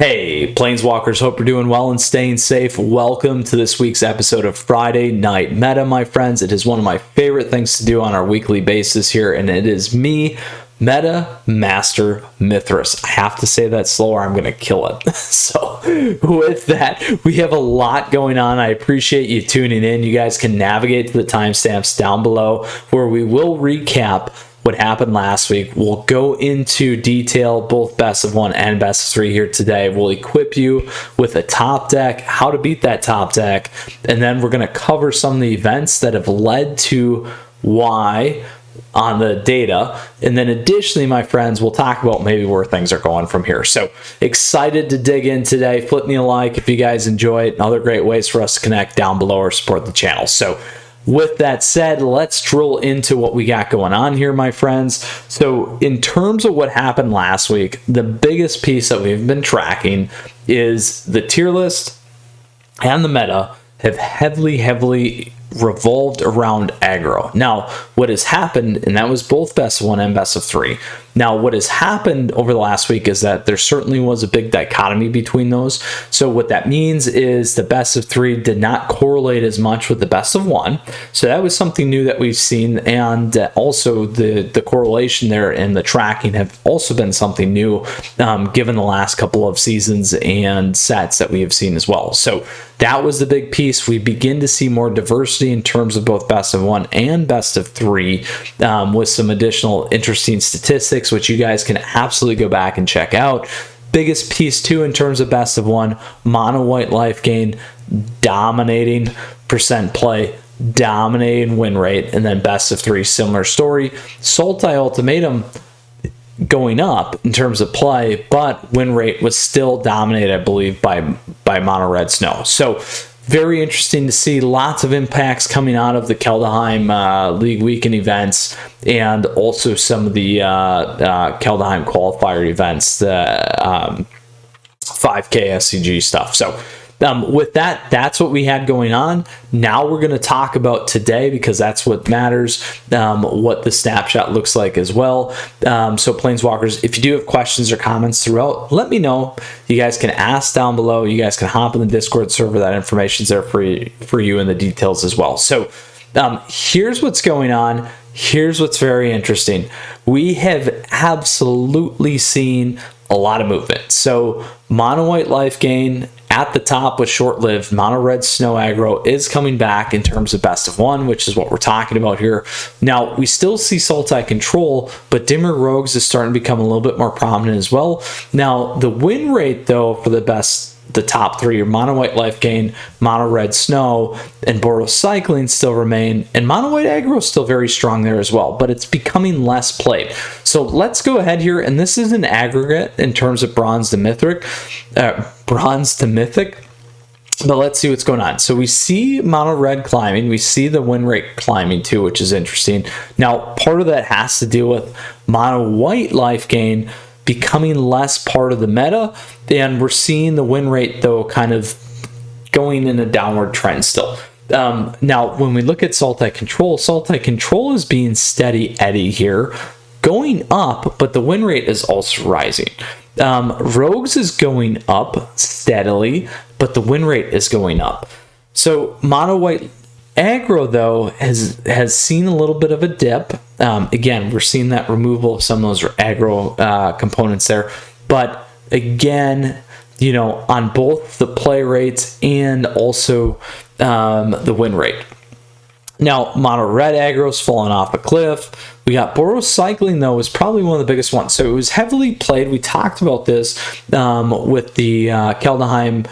Hey, Planeswalkers, hope you're doing well and staying safe. Welcome to this week's episode of Friday Night Meta, my friends. It is one of my favorite things to do on our weekly basis here, and it is me, Meta Master Mythras. I have to say that slower, I'm going to kill it. So with that, we have a lot going on. I appreciate you tuning in. You guys can navigate to the timestamps down below where we will recap what happened last week. We'll go into detail both best of one and best of three here today. We'll equip you with a top deck, how to beat that top deck, and then we're going to cover some of the events that have led to why on the data. And then additionally, my friends, we'll talk about maybe where things are going from here. So excited to dig in today. Flip me a like if you guys enjoy it, and other great ways for us to connect down below or support the channel. So with that said, let's drill into what we got going on here, my friends. So in terms of what happened last week, the biggest piece that we've been tracking is the tier list and the meta have heavily revolved around aggro. Now, what has happened, and that was both best of one and best of three. Now, what has happened over the last week is that there certainly was a big dichotomy between those. So what that means is the best of three did not correlate as much with the best of one. So that was something new that we've seen, and also the correlation there and the tracking have also been something new given the last couple of seasons and sets that we have seen as well. So that was the big piece. We begin to see more diversity in terms of both best of one and best of three, with some additional interesting statistics, which you guys can absolutely go back and check out. Biggest piece too in terms of best of one, Mono White Lifegain dominating percent play, dominating win rate, and then best of three, similar story. Sultai Ultimatum going up in terms of play, but win rate was still dominated, I believe, by Mono Red Snow. So very interesting to see. Lots of impacts coming out of the Kaldheim League Weekend events, and also some of the Kaldheim qualifier events, the 5K SCG stuff. So with that, that's what we had going on. Now we're going to talk about today, because that's what matters, what the snapshot looks like as well. So Planeswalkers, if you do have questions or comments throughout, let me know. You guys can ask down below. You guys can hop in the Discord server. That information's there for you in the details as well. So here's what's going on. Here's what's very interesting. We have absolutely seen a lot of movement. So Mono White Lifegain at the top was short-lived. Mono Red Snow aggro is coming back in terms of best of one, which is what we're talking about here. Now, we still see Sultai Control, but Dimmer Rogues is starting to become a little bit more prominent as well. Now, the win rate, though, for the top three are Mono White Lifegain, Mono Red Snow, and Boros Cycling still remain, and Mono White aggro is still very strong there as well, but it's becoming less played. So let's go ahead here, and this is an aggregate in terms of bronze to mythic, but let's see what's going on. So we see Mono Red climbing, we see the win rate climbing too, which is interesting. Now, part of that has to do with Mono White Lifegain becoming less part of the meta, and we're seeing the win rate, though, kind of going in a downward trend still. Now, when we look at Sultai Control is being steady Eddie here, going up, but the win rate is also rising. Rogues is going up steadily, but the win rate is going up. So Mono White aggro, though, has seen a little bit of a dip. Again, we're seeing that removal of some of those aggro components there. But again, you know, on both the play rates and also the win rate. Now, Mono Red aggro's fallen off a cliff. We got Boros Cycling, though, is probably one of the biggest ones. So it was heavily played. We talked about this with the Kaldheim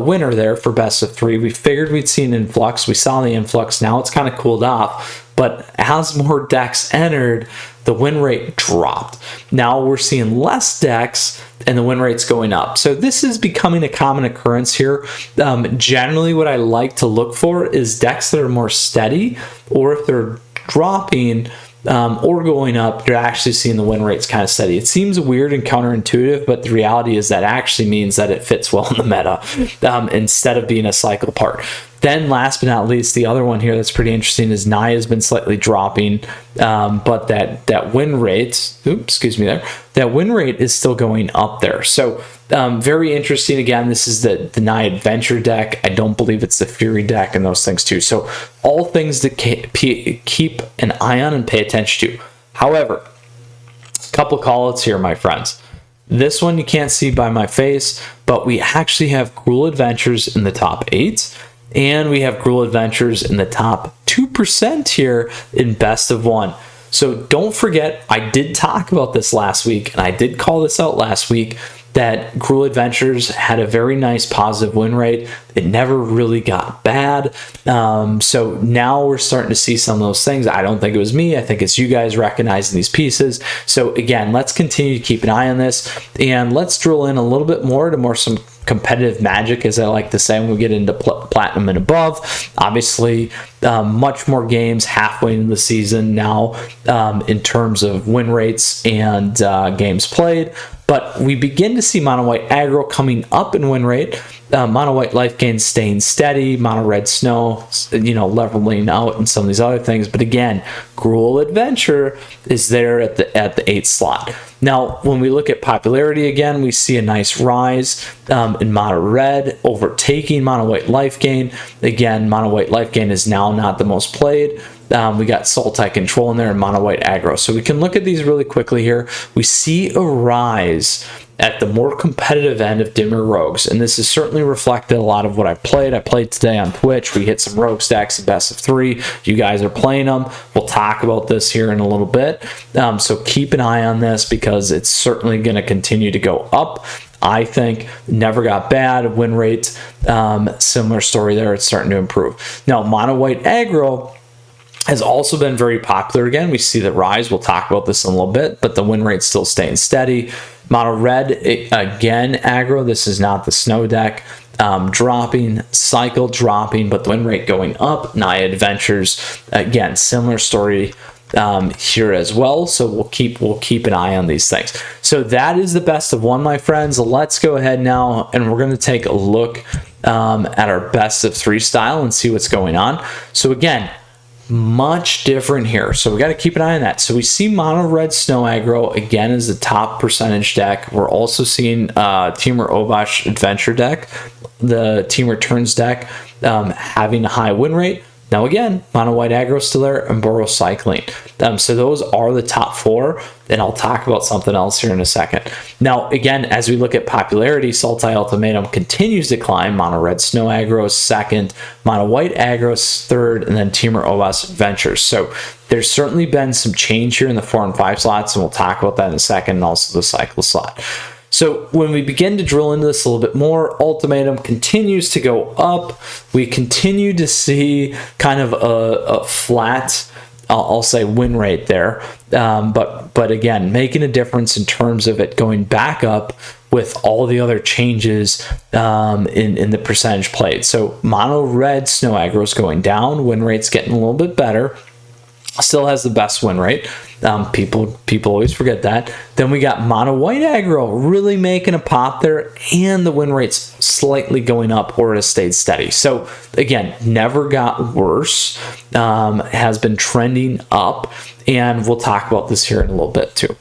winner there for best of three. We figured we'd see an influx. We saw the influx. Now it's kind of cooled off, but as more decks entered, the win rate dropped. Now we're seeing less decks and the win rate's going up. So this is becoming a common occurrence here. Generally, what I like to look for is decks that are more steady, or if they're dropping or going up, you're actually seeing the win rates kind of steady. It seems weird and counterintuitive, but the reality is that actually means that it fits well in the meta instead of being a cycle part. Then last but not least, the other one here that's pretty interesting is Naya has been slightly dropping, but that win rate, that win rate is still going up there. So very interesting. Again, this is the Naya Adventure deck. I don't believe it's the Fury deck and those things too. So all things to keep an eye on and pay attention to. However, a couple callouts here, my friends. This one you can't see by my face, but we actually have Gruul Adventures in the top 8, and we have Gruul Adventures in the top 2% here in best of 1. So don't forget, I did talk about this last week, and I did call this out last week, that Gruul Adventures had a very nice positive win rate. It never really got bad. So now we're starting to see some of those things. I don't think it was me. I think it's you guys recognizing these pieces. So again, let's continue to keep an eye on this, and let's drill in a little bit more to some competitive magic, as I like to say, when we get into platinum and above. Obviously, much more games halfway into the season now in terms of win rates and games played. But we begin to see Mono White Aggro coming up in win rate. Mono White Lifegain staying steady. Mono Red Snow, leveling out and some of these other things. But again, Gruul Adventure is there at the 8th slot. Now, when we look at popularity again, we see a nice rise in Mono Red, overtaking Mono White Lifegain. Again, Mono White Lifegain is now not the most played. We got Sultai Control in there and Mono White Aggro. So we can look at these really quickly here. We see a rise at the more competitive end of Dimmer Rogues, and this has certainly reflected a lot of what I played. I played today on Twitch. We hit some Rogue stacks in best of 3. You guys are playing them. We'll talk about this here in a little bit. So keep an eye on this, because it's certainly going to continue to go up. I think never got bad. Win rate, similar story there. It's starting to improve. Now, Mono White Aggro has also been very popular again. We see the rise. We'll talk about this in a little bit, but the win rate's still staying steady. Mono Red, again, aggro. This is not the snow deck. Dropping, cycle dropping, but the win rate going up. Naya Adventures, again, similar story here as well. So we'll keep an eye on these things. So that is the best of 1, my friends. Let's go ahead now, and we're going to take a look at our best of 3 style and see what's going on. So again, much different here, so we got to keep an eye on that. So we see Mono Red Snow Aggro again as the top percentage deck. We're also seeing Temur Obash Adventure deck, the Temur Turns deck, having a high win rate. Now again, Mono White Aggro still there, and Boros Cycling. So those are the top 4, and I'll talk about something else here in a second. Now again, as we look at popularity, Sultai Ultimatum continues to climb. Mono Red Snow Aggro is 2nd, Mono White Aggro is 3rd, and then Temur Obash Adventures. So there's certainly been some change here in the 4 and 5 slots, and we'll talk about that in a second, and also the cycle slot. So when we begin to drill into this a little bit more, Ultimatum continues to go up. We continue to see kind of a flat, I'll say, win rate there. But again, making a difference in terms of it going back up with all the other changes in the percentage played. So Mono Red Snow Aggro is going down. Win rate's getting a little bit better. Still has the best win rate. People always forget that. Then we got Mono White Aggro really making a pop there, and the win rate's slightly going up, or it has stayed steady. So again, never got worse. Has been trending up, and we'll talk about this here in a little bit too.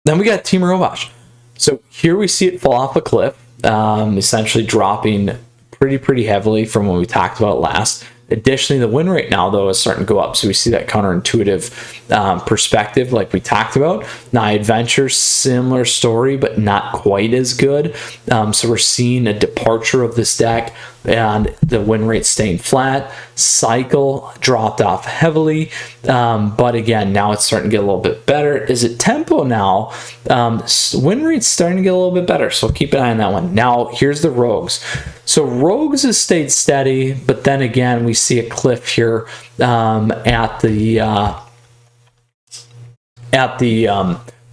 Then we got Temur Obash. So here we see it fall off a cliff, essentially dropping pretty heavily from when we talked about last. Additionally, the win rate now, though, is starting to go up. So we see that counterintuitive perspective like we talked about. Naya Adventure, similar story, but not quite as good. So we're seeing a departure of this deck, and the win rate staying flat. Cycle dropped off heavily, but again, now it's starting to get a little bit better. Is it tempo now? Win rate's starting to get a little bit better, so keep an eye on that one. Now, here's the Rogues. So Rogues has stayed steady, but then again, we see a cliff here at the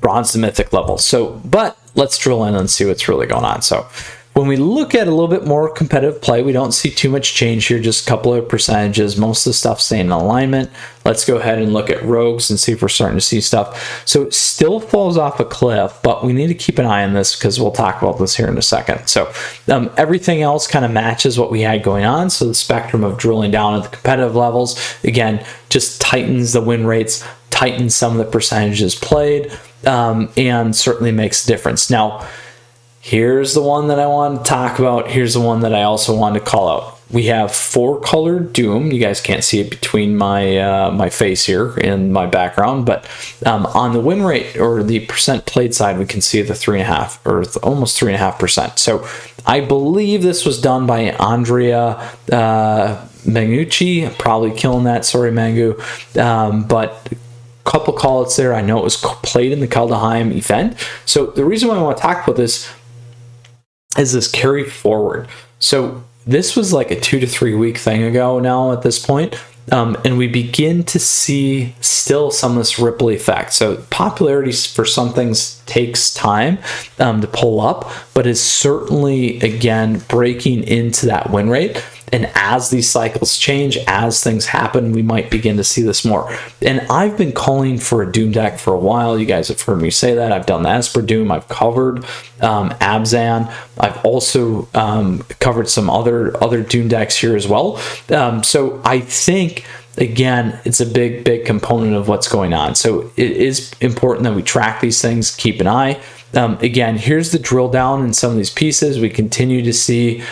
Bronze to Mythic level. So, but let's drill in and see what's really going on. So when we look at a little bit more competitive play, we don't see too much change here, just a couple of percentages. Most of the stuff staying in alignment. Let's go ahead and look at Rogues and see if we're starting to see stuff. So it still falls off a cliff, but we need to keep an eye on this because we'll talk about this here in a second. So everything else kind of matches what we had going on. So the spectrum of drilling down at the competitive levels, again, just tightens the win rates, tightens some of the percentages played, and certainly makes a difference. Now, here's the one that I want to talk about. Here's the one that I also want to call out. We have 4-color Doom. You guys can't see it between my my face here and my background, but on the win rate or the percent played side, we can see the 3.5 or almost 3.5%. So I believe this was done by Andrea Mangucci. Probably killing that. Sorry, Mangu. But couple call-outs there. I know it was played in the Kaldheim event. So the reason why I want to talk about this is this carry forward. So this was like a 2 to 3 week thing ago now at this point. And we begin to see still some of this ripple effect. So popularity for some things takes time to pull up, but is certainly, again, breaking into that win rate. And as these cycles change, as things happen, we might begin to see this more. And I've been calling for a Doom deck for a while. You guys have heard me say that. I've done the Esper Doom. I've covered Abzan. I've also covered some other Doom decks here as well. So I think, again, it's a big component of what's going on. So it is important that we track these things, keep an eye. Again, here's the drill down in some of these pieces. We continue to see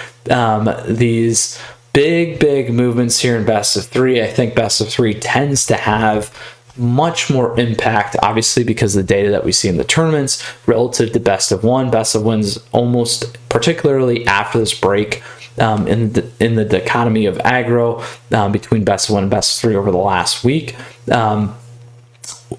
these big movements here in best of 3. I think best of 3 tends to have much more impact, obviously, because of the data that we see in the tournaments relative to best of 1. Best of 1's almost, particularly after this break in the dichotomy of aggro between best of 1 and best of 3 over the last week.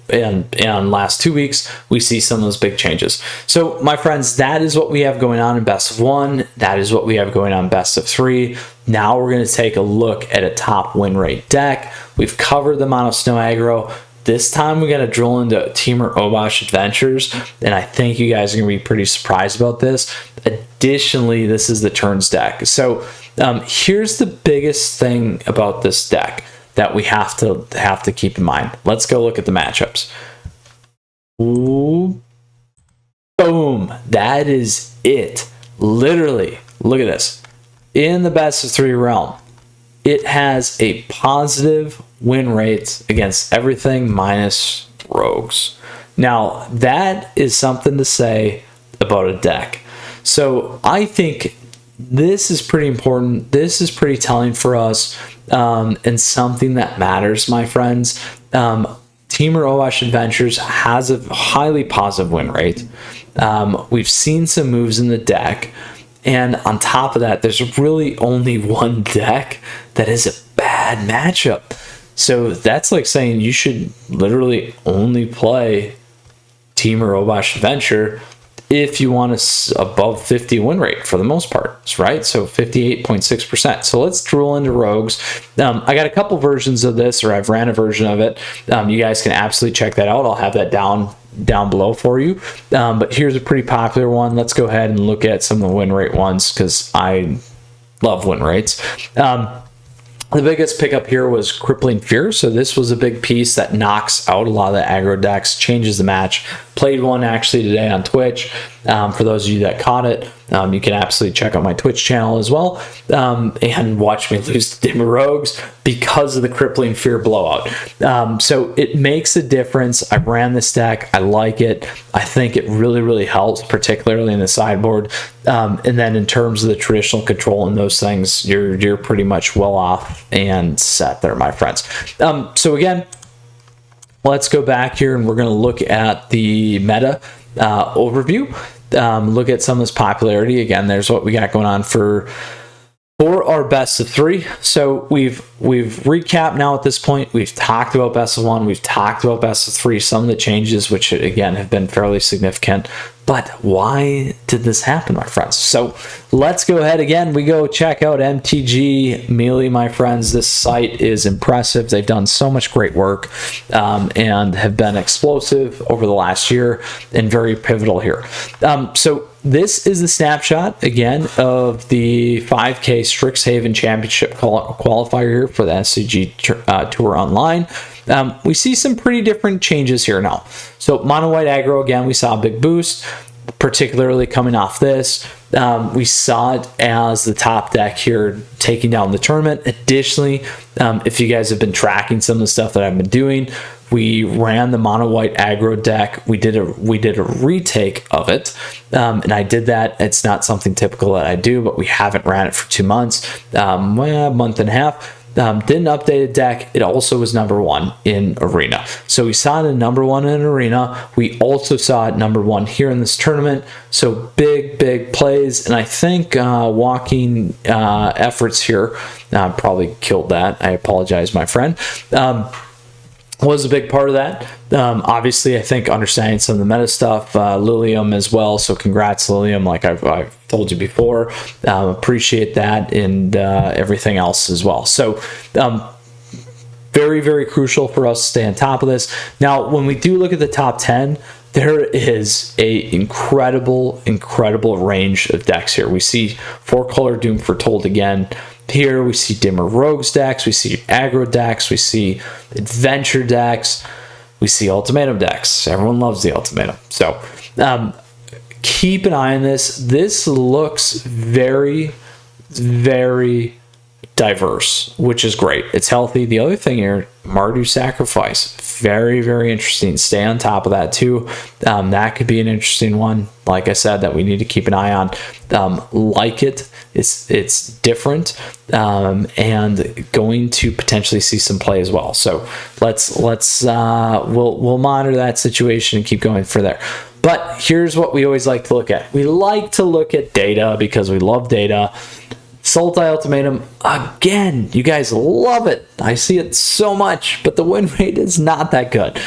And last 2 weeks, we see some of those big changes. So, my friends, that is what we have going on in best of 1. That is what we have going on in best of 3. Now we're going to take a look at a top win rate deck. We've covered the mono snow aggro. This time we're going to drill into Temur Obosh Adventures, and I think you guys are going to be pretty surprised about this. Additionally, this is the Turns deck. So here's the biggest thing about this deck that we have to keep in mind. Let's go look at the matchups. Ooh. Boom. That is it. Literally, look at this. In the best of 3 realm, it has a positive win rate against everything minus rogues. Now, that is something to say about a deck. So I think this is pretty important. This is pretty telling for us, and something that matters, my friends. Temur Obosh Adventures has a highly positive win rate. We've seen some moves in the deck, and on top of that, there's really only one deck that is a bad matchup. So that's like saying you should literally only play Temur Obosh Adventure if you want a above 50 win rate for the most part, right? So 58.6%. So let's drill into rogues. I got a couple versions of this, or I've ran a version of it. You guys can absolutely check that out. I'll have that down below for you. But here's a pretty popular one. Let's go ahead and look at some of the win rate ones because I love win rates. The biggest pickup here was Crippling Fear. So this was a big piece that knocks out a lot of the aggro decks, changes the match. Played one actually today on Twitch. For those of you that caught it, you can absolutely check out my Twitch channel as well and watch me lose to Dimmer Rogues because of the Crippling Fear blowout. So it makes a difference. I ran this deck. I like it. I think it really helps, particularly in the sideboard. And then in terms of the traditional control and those things, you're pretty much well off and set there, my friends. So again, let's go back here and we're going to look at the meta overview. Look at some of this popularity. Again, there's what we got going on for our best of 3. So we've recapped now at this point. We've talked about best of 1. We've talked about best of 3. Some of the changes, which again have been fairly significant. But why did this happen, my friends? So let's go ahead again. We go check out MTG Melee, my friends. This site is impressive. They've done so much great work and have been explosive over the last year and very pivotal here. So this is the snapshot, again, of the 5K Strixhaven Championship qualifier here for the SCG Tour Online. We see some pretty different changes here now. So Mono White Aggro, again, we saw a big boost, particularly coming off this. We saw it as the top deck here taking down the tournament. Additionally, if you guys have been tracking some of the stuff that I've been doing, we ran the Mono White aggro deck. We did a retake of it, and I did that. It's not something typical that I do, but we haven't ran it for 2 months, a month and a half. Didn't update a deck. It also was #1 in Arena. So we saw it in #1 in Arena. We also saw it #1 here in this tournament. So big plays. And I think walking efforts here probably killed that. I apologize, my friend. Was a big part of that. Obviously, I think understanding some of the meta stuff, Lilium as well. So congrats, Lilium, like I've told you before. Appreciate that, and everything else as well. So very crucial for us to stay on top of this. Now, when we do look at the top 10, there is a incredible range of decks here. We see 4-color Doom Foretold again. Here we see Dimmer Rogues decks, we see aggro decks, we see adventure decks, we see ultimatum decks. Everyone loves the ultimatum. So keep an eye on this. This looks very diverse, which is great. It's healthy. The other thing here, Mardu Sacrifice, very interesting. Stay on top of that too. That could be an interesting one, like I said, that we need to keep an eye on. Like it, it's different, and going to potentially see some play as well. So we'll monitor that situation and keep going for there. But here's what we always like to look at. We like to look at data because we love data. Sultai Ultimatum, again, you guys love it. I see it so much, but the win rate is not that good.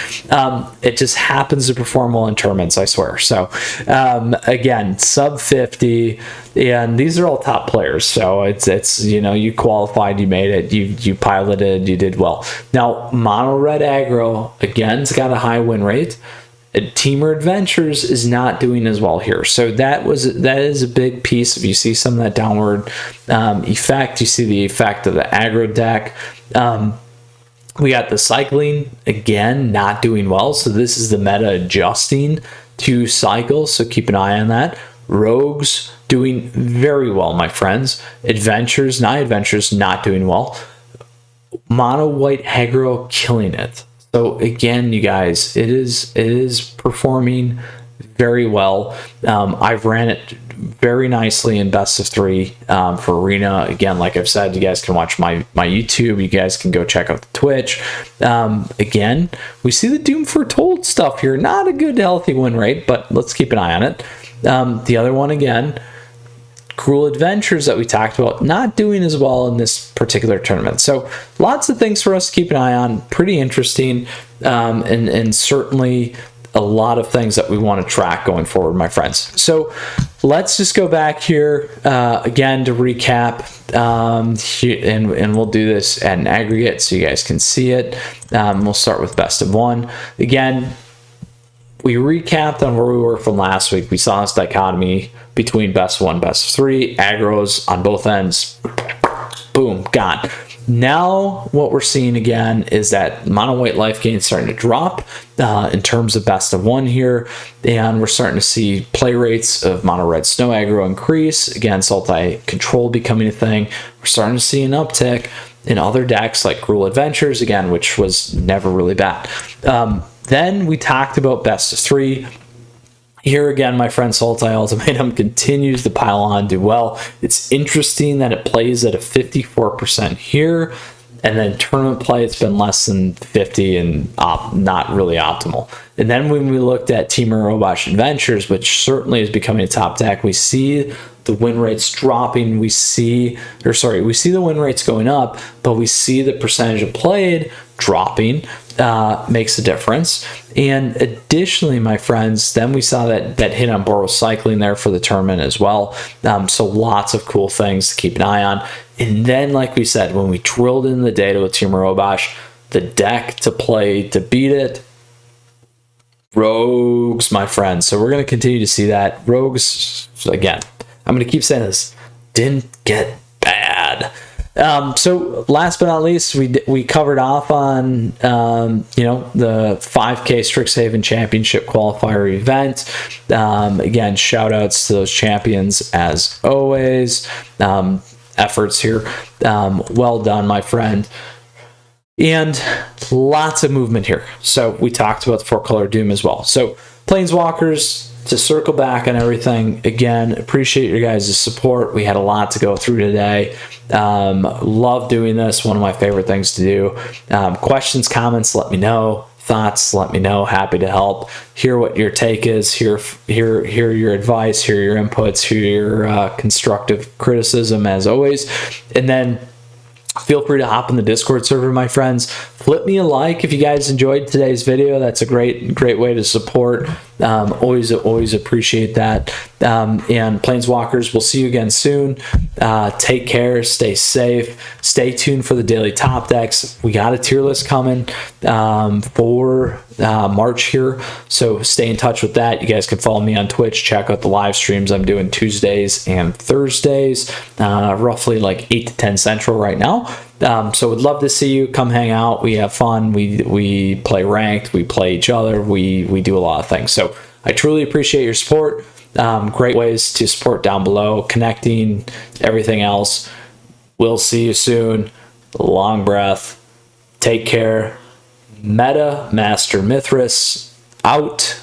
It just happens to perform well in tournaments, I swear. So, again, sub 50, and these are all top players. So it's you know, you qualified, you made it, you piloted, you did well. Now, Mono Red Aggro, again, it's got a high win rate. Temur Adventures is not doing as well here, so that is a big piece. If you see some of that downward effect, you see the effect of the aggro deck. We got the cycling again not doing well, so this is the meta adjusting to cycle, so keep an eye on that. Rogues doing very well, my friends. Adventures not doing well. Mono White aggro killing it. So again, you guys, it is performing very well. I've ran it very nicely in best of 3 for Arena. Again, like I've said, you guys can watch my YouTube. You guys can go check out the Twitch. Again, we see the Doom Foretold stuff here. Not a good healthy win rate, but let's keep an eye on it. The other one again, Cruel Adventures that we talked about, not doing as well in this particular tournament. So lots of things for us to keep an eye on. Pretty interesting, and certainly a lot of things that we want to track going forward, my friends. So let's just go back here again to recap, and we'll do this at an aggregate so you guys can see it. We'll start with best of 1. Again, we recapped on where we were from last week. We saw this dichotomy between best of 1, best of 3, aggros on both ends. Boom, gone. Now what we're seeing again is that Mono White Lifegain is starting to drop in terms of best of 1 here, and we're starting to see play rates of Mono Red Snow aggro increase. Again, Sultai Control becoming a thing. We're starting to see an uptick in other decks like Cruel Adventures, again, which was never really bad. Then we talked about best of 3. Here again, my friend, Sultai Ultimatum continues to pile on, do well. It's interesting that it plays at a 54% here, and then tournament play, it's been less than 50 and not really optimal. And then when we looked at Temur Adventures, which certainly is becoming a top deck, we see the win rates dropping. We see the win rates going up, but we see the percentage of played dropping. Makes a difference. And additionally, my friends, then we saw that hit on Boros Cycling there for the tournament as well. So lots of cool things to keep an eye on. And then, like we said, when we drilled in the data with Temur the deck to play to beat it, Rogues, my friends. So we're going to continue to see that. Rogues, again, I'm going to keep saying this, didn't get bad. So last but not least, we covered off on the 5K Strixhaven Championship qualifier event. Again, shout outs to those champions as always. Efforts here, well done, my friend. And lots of movement here. So we talked about the 4-color Doom as well. So Planeswalkers, to circle back on everything, again, appreciate your guys' support. We had a lot to go through today. Love doing this. One of my favorite things to do. Questions, comments, let me know. Thoughts, let me know. Happy to help. Hear what your take is. Hear your advice. Hear your inputs. Hear your constructive criticism, as always. And then feel free to hop in the Discord server, my friends. Flip me a like if you guys enjoyed today's video. That's a great way to support. Always appreciate that. And Planeswalkers, we'll see you again soon. Take care, stay safe, stay tuned for the daily top decks. We got a tier list coming for March here, so stay in touch with that. You guys can follow me on Twitch, check out the live streams I'm doing Tuesdays and Thursdays, roughly like 8 to 10 Central right now. So would love to see you. Come hang out. We have fun. We play ranked. We play each other. We do a lot of things. So I truly appreciate your support. Great ways to support down below, connecting, everything else. We'll see you soon. Long breath. Take care. Meta Master Mythras out.